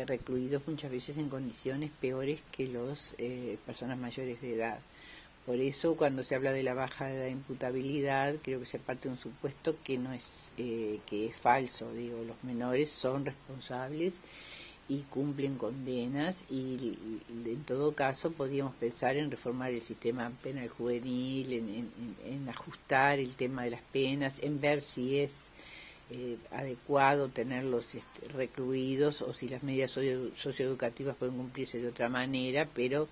recluidos muchas veces en condiciones peores que las personas mayores de edad. Por eso, cuando se habla de la baja de imputabilidad, creo que se parte de un supuesto que no es que es falso. Digo, los menores son responsables y cumplen condenas y en todo caso podríamos pensar en reformar el sistema penal juvenil, en ajustar el tema de las penas, en ver si es adecuado tenerlos recluidos o si las medidas socioeducativas pueden cumplirse de otra manera, pero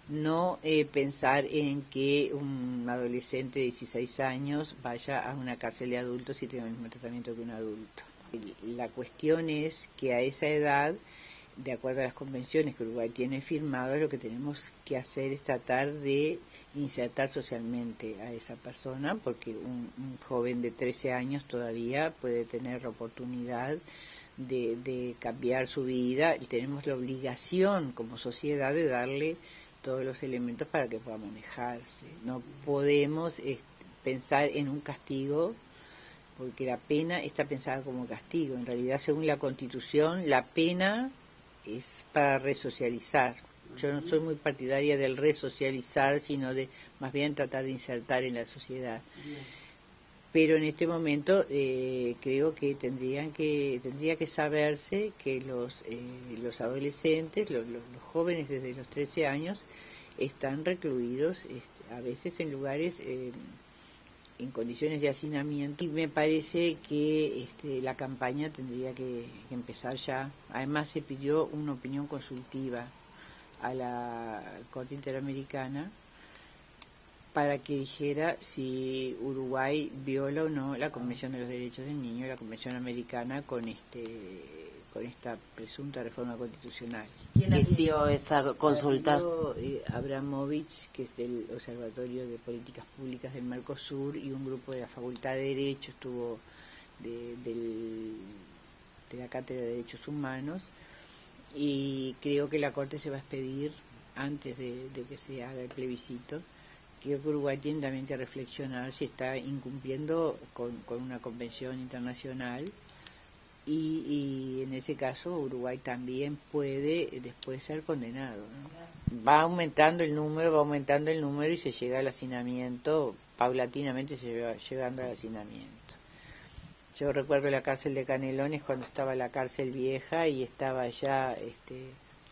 no pensar en que un adolescente de 16 años vaya a una cárcel de adultos y tenga el mismo tratamiento que un adulto. La cuestión es que a esa edad, de acuerdo a las convenciones que Uruguay tiene firmadas, lo que tenemos que hacer es tratar de insertar socialmente a esa persona, porque un joven de 13 años todavía puede tener la oportunidad de cambiar su vida, y tenemos la obligación como sociedad de darle todos los elementos para que pueda manejarse. No podemos pensar en un castigo, porque la pena está pensada como castigo. En realidad, según la Constitución, la pena es para resocializar. Yo no soy muy partidaria del resocializar, sino de más bien tratar de insertar en la sociedad. Pero en este momento creo que tendría que saberse que los adolescentes, los jóvenes desde los 13 años, están recluidos a veces en lugares en condiciones de hacinamiento, y me parece que la campaña tendría que empezar ya. Además se pidió una opinión consultiva a la Corte Interamericana para que dijera si Uruguay viola o no la Convención de los Derechos del Niño y la Convención Americana con esta presunta reforma constitucional. ¿Quién inició esa consulta? Abramovich, que es del Observatorio de Políticas Públicas del Mercosur, y un grupo de la Facultad de Derecho estuvo de la Cátedra de Derechos Humanos, y creo que la Corte se va a expedir antes de que se haga el plebiscito. Creo que Uruguay tiene también que reflexionar si está incumpliendo con una convención internacional, y en ese caso Uruguay también puede después ser condenado, ¿no? Va aumentando el número y se llega al hacinamiento, paulatinamente se va llegando al hacinamiento. Yo recuerdo la cárcel de Canelones, cuando estaba la cárcel vieja y estaba ya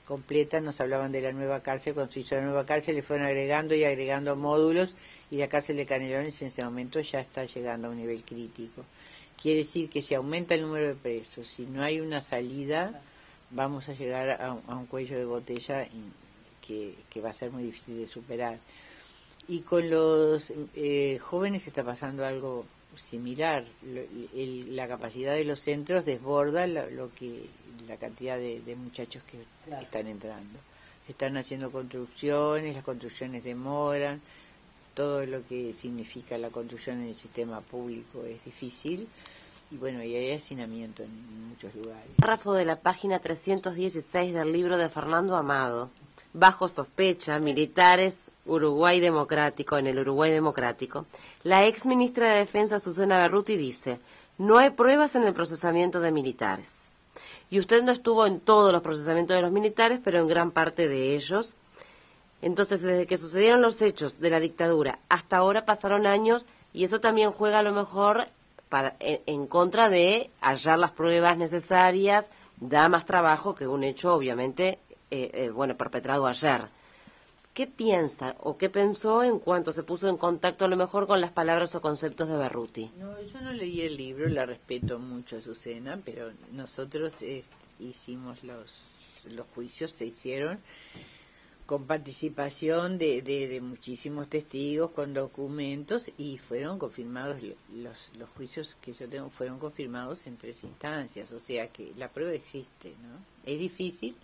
completa, nos hablaban de la nueva cárcel. Cuando se hizo la nueva cárcel le fueron agregando módulos, y la cárcel de Canelones en ese momento ya está llegando a un nivel crítico. Quiere decir que si aumenta el número de presos, si no hay una salida, vamos a llegar a un cuello de botella que va a ser muy difícil de superar. Y con los jóvenes está pasando algo similar. La capacidad de los centros desborda la cantidad de muchachos que están entrando. Se están haciendo construcciones, las construcciones demoran, todo lo que significa la construcción en el sistema público es difícil, y bueno, y hay hacinamiento en muchos lugares. Párrafo de la página 316 del libro de Fernando Amado. Bajo sospecha, militares, Uruguay Democrático, en el Uruguay Democrático, la ex ministra de Defensa Susana Berruti dice: no hay pruebas en el procesamiento de militares. Y usted no estuvo en todos los procesamientos de los militares, pero en gran parte de ellos. Entonces, desde que sucedieron los hechos de la dictadura hasta ahora pasaron años, y eso también juega a lo mejor en contra de hallar las pruebas necesarias, da más trabajo que un hecho obviamente perpetrado ayer. ¿Qué piensa o qué pensó en cuanto se puso en contacto a lo mejor con las palabras o conceptos de Berruti? No, yo no leí el libro, la respeto mucho a Azucena, pero nosotros hicimos los juicios, se hicieron con participación de muchísimos testigos, con documentos, y fueron confirmados, los juicios que yo tengo fueron confirmados en 3 instancias, o sea que la prueba existe, ¿no? Es difícil,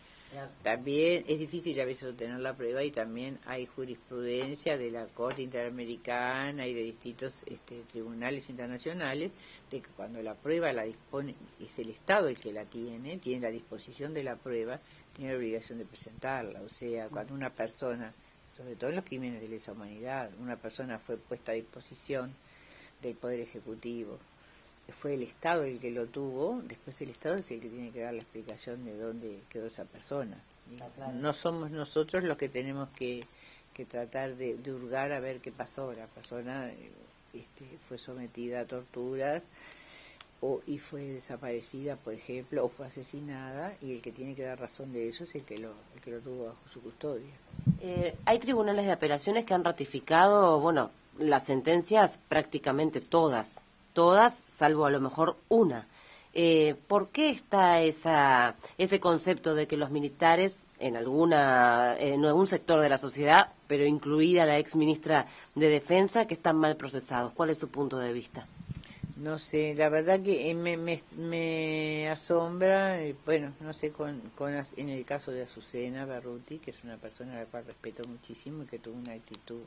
también es difícil a veces obtener la prueba, y también hay jurisprudencia de la Corte Interamericana y de distintos tribunales internacionales, de que cuando la prueba la dispone, es el Estado el que la tiene la disposición de la prueba, tiene la obligación de presentarla. O sea, cuando una persona, sobre todo en los crímenes de lesa humanidad, una persona fue puesta a disposición del Poder Ejecutivo fue el Estado el que lo tuvo, después el Estado es el que tiene que dar la explicación de dónde quedó esa persona. Claro. No somos nosotros los que tenemos que tratar de hurgar a ver qué pasó. La persona fue sometida a torturas y fue desaparecida, por ejemplo, o fue asesinada, y el que tiene que dar razón de eso es el que lo tuvo bajo su custodia. Hay tribunales de apelaciones que han ratificado, bueno, las sentencias prácticamente todas, salvo a lo mejor una. ¿Por qué está ese concepto de que los militares en algún sector de la sociedad, pero incluida la ex ministra de Defensa, que están mal procesados? ¿Cuál es su punto de vista? No sé, la verdad que me asombra, bueno, no sé, en el caso de Azucena Berruti, que es una persona a la cual respeto muchísimo y que tuvo una actitud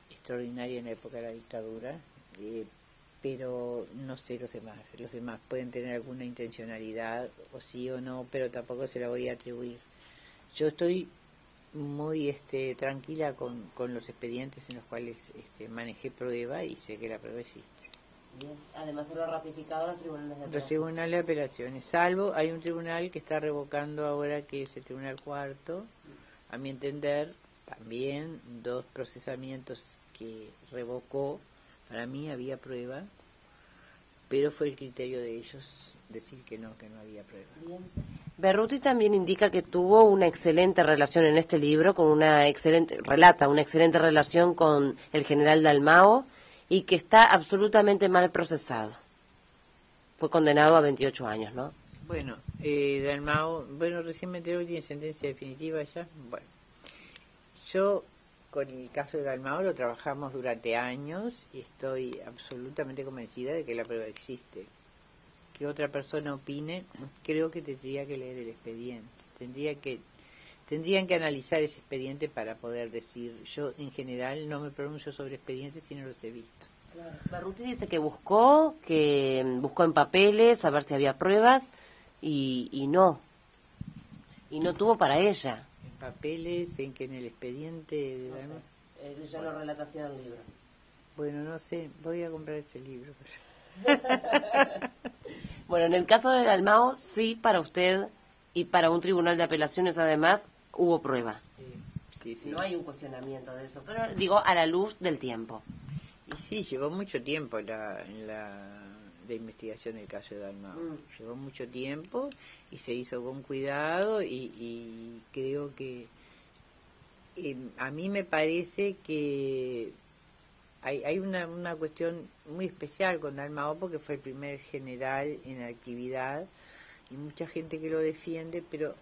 extraordinaria en la época de la dictadura, pero no sé los demás pueden tener alguna intencionalidad, o sí o no, pero tampoco se la voy a atribuir. Yo estoy muy tranquila con los expedientes en los cuales manejé prueba y sé que la prueba existe. Bien. Además se lo ha ratificado los tribunales de apelaciones. Los tribunales de apelaciones, salvo hay un tribunal que está revocando ahora, que es el Tribunal Cuarto, a mi entender, también 2 procesamientos que revocó. Para mí había prueba, pero fue el criterio de ellos decir que no había prueba. Bien. Berruti también indica que tuvo una excelente relación en este libro, relata una excelente relación con el general Dalmao, y que está absolutamente mal procesado. Fue condenado a 28 años, ¿no? Bueno, Dalmao, recién me enteré que tiene sentencia definitiva ya. Bueno, yo con el caso de Dalmao lo trabajamos durante años y estoy absolutamente convencida de que la prueba existe. Que otra persona opine, creo que tendría que leer el expediente. Tendrían que analizar ese expediente para poder decir. Yo en general no me pronuncio sobre expedientes si no los he visto. Claro. Berruti dice que buscó en papeles a ver si había pruebas y no tuvo para ella. En papeles, en que en el expediente de Dalmau. Ella lo relata así en el libro. Bueno, no sé, voy a comprar ese libro. Bueno, en el caso de Dalmau, sí, para usted y para un tribunal de apelaciones además hubo prueba. Sí. No hay un cuestionamiento de eso, pero digo a la luz del tiempo. Y sí, llevó mucho tiempo la investigación del caso de Dalmau. Llevó mucho tiempo y se hizo con cuidado y creo que a mí me parece que hay una cuestión muy especial con Dalmau porque fue el primer general en actividad y mucha gente que lo defiende, pero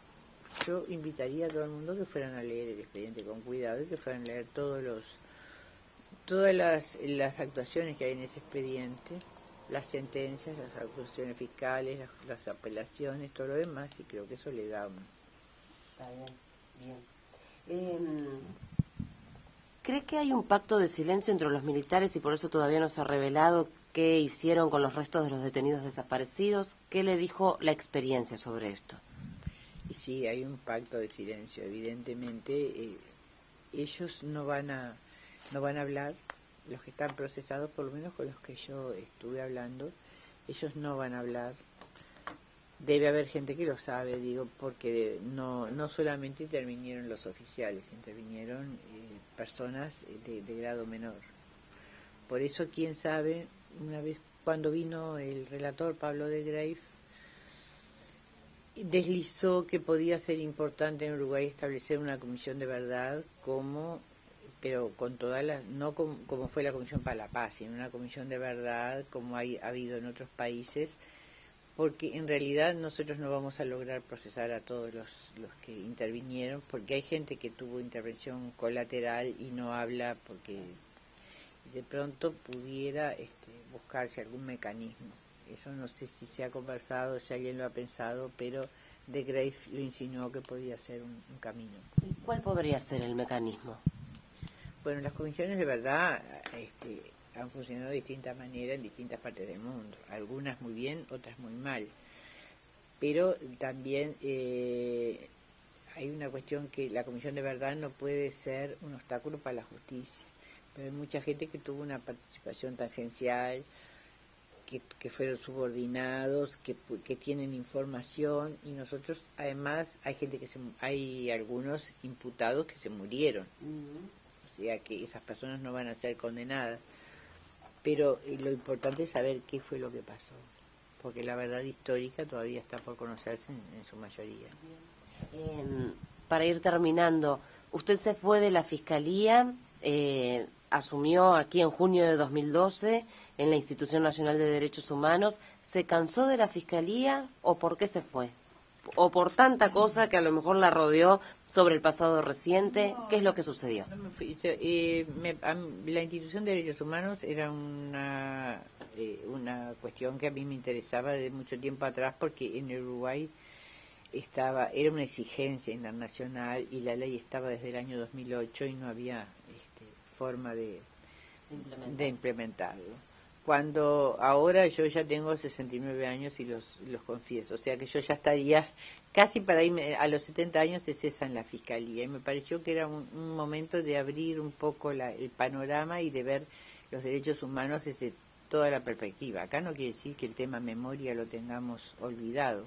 yo invitaría a todo el mundo que fueran a leer el expediente con cuidado y que fueran a leer todas las actuaciones que hay en ese expediente, las sentencias, las acusaciones fiscales, las apelaciones, todo lo demás, y creo que eso le da Está bien. ¿Cree que hay un pacto de silencio entre los militares y por eso todavía no se ha revelado qué hicieron con los restos de los detenidos desaparecidos? ¿Qué le dijo la experiencia sobre esto? Y sí, hay un pacto de silencio. Evidentemente, ellos no van a hablar, los que están procesados, por lo menos con los que yo estuve hablando, ellos no van a hablar. Debe haber gente que lo sabe, digo, porque no solamente intervinieron los oficiales, intervinieron personas de grado menor. Por eso, quién sabe, una vez cuando vino el relator Pablo de Greif, deslizó que podía ser importante en Uruguay establecer una comisión de verdad pero con todas las, no como fue la Comisión para la Paz, sino una comisión de verdad como ha habido en otros países, porque en realidad nosotros no vamos a lograr procesar a todos los que intervinieron, porque hay gente que tuvo intervención colateral y no habla, porque de pronto pudiera buscarse algún mecanismo. Eso no sé si se ha conversado, si alguien lo ha pensado, pero de Greif lo insinuó que podía ser un camino. ¿Y cuál podría ser el mecanismo? Bueno, las comisiones de verdad han funcionado de distintas maneras en distintas partes del mundo, algunas muy bien, otras muy mal, pero también hay una cuestión que la comisión de verdad no puede ser un obstáculo para la justicia, pero hay mucha gente que tuvo una participación tangencial que fueron subordinados, que tienen información, y nosotros además hay algunos imputados que se murieron, o sea que esas personas no van a ser condenadas, pero lo importante es saber qué fue lo que pasó, porque la verdad histórica todavía está por conocerse en su mayoría. Para ir terminando, usted se fue de la Fiscalía, asumió aquí en junio de 2012 en la Institución Nacional de Derechos Humanos. ¿Se cansó de la Fiscalía o por qué se fue? ¿O por tanta cosa que a lo mejor la rodeó sobre el pasado reciente? ¿Qué es lo que sucedió? No me fui, la Institución de Derechos Humanos era una cuestión que a mí me interesaba de mucho tiempo atrás, porque en Uruguay era una exigencia internacional y la ley estaba desde el año 2008 y no había forma de implementarlo. Cuando ahora yo ya tengo 69 años y los confieso, o sea que yo ya estaría casi para irme, a los 70 años se cesa en la Fiscalía, y me pareció que era un momento de abrir un poco el panorama y de ver los derechos humanos desde toda la perspectiva. Acá no quiere decir que el tema memoria lo tengamos olvidado,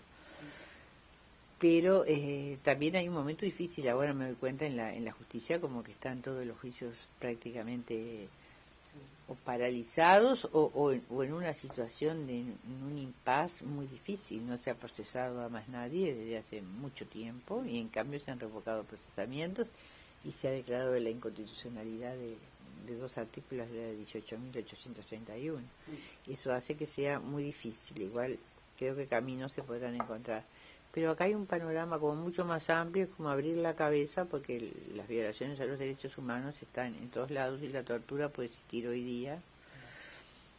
pero también hay un momento difícil. Ahora me doy cuenta en la justicia, como que están todos los juicios prácticamente o paralizados o en una situación en un impasse muy difícil. No se ha procesado a más nadie desde hace mucho tiempo, y en cambio se han revocado procesamientos y se ha declarado la inconstitucionalidad de 2 artículos de la 18.831. Eso hace que sea muy difícil. Igual creo que caminos se podrán encontrar, pero acá hay un panorama como mucho más amplio, es como abrir la cabeza, porque las violaciones a los derechos humanos están en todos lados y la tortura puede existir hoy día,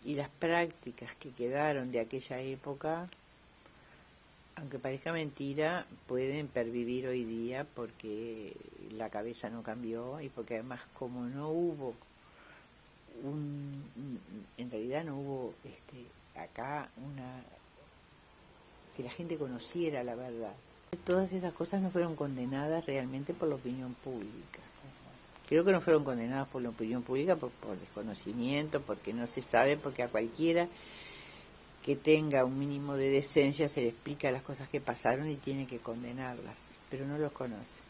y las prácticas que quedaron de aquella época, aunque parezca mentira, pueden pervivir hoy día porque la cabeza no cambió, y porque además como no hubo en realidad no hubo acá que la gente conociera la verdad. Todas esas cosas no fueron condenadas realmente por la opinión pública. Creo que no fueron condenadas por la opinión pública por desconocimiento, porque no se sabe, porque a cualquiera que tenga un mínimo de decencia se le explica las cosas que pasaron y tiene que condenarlas, pero no los conoce.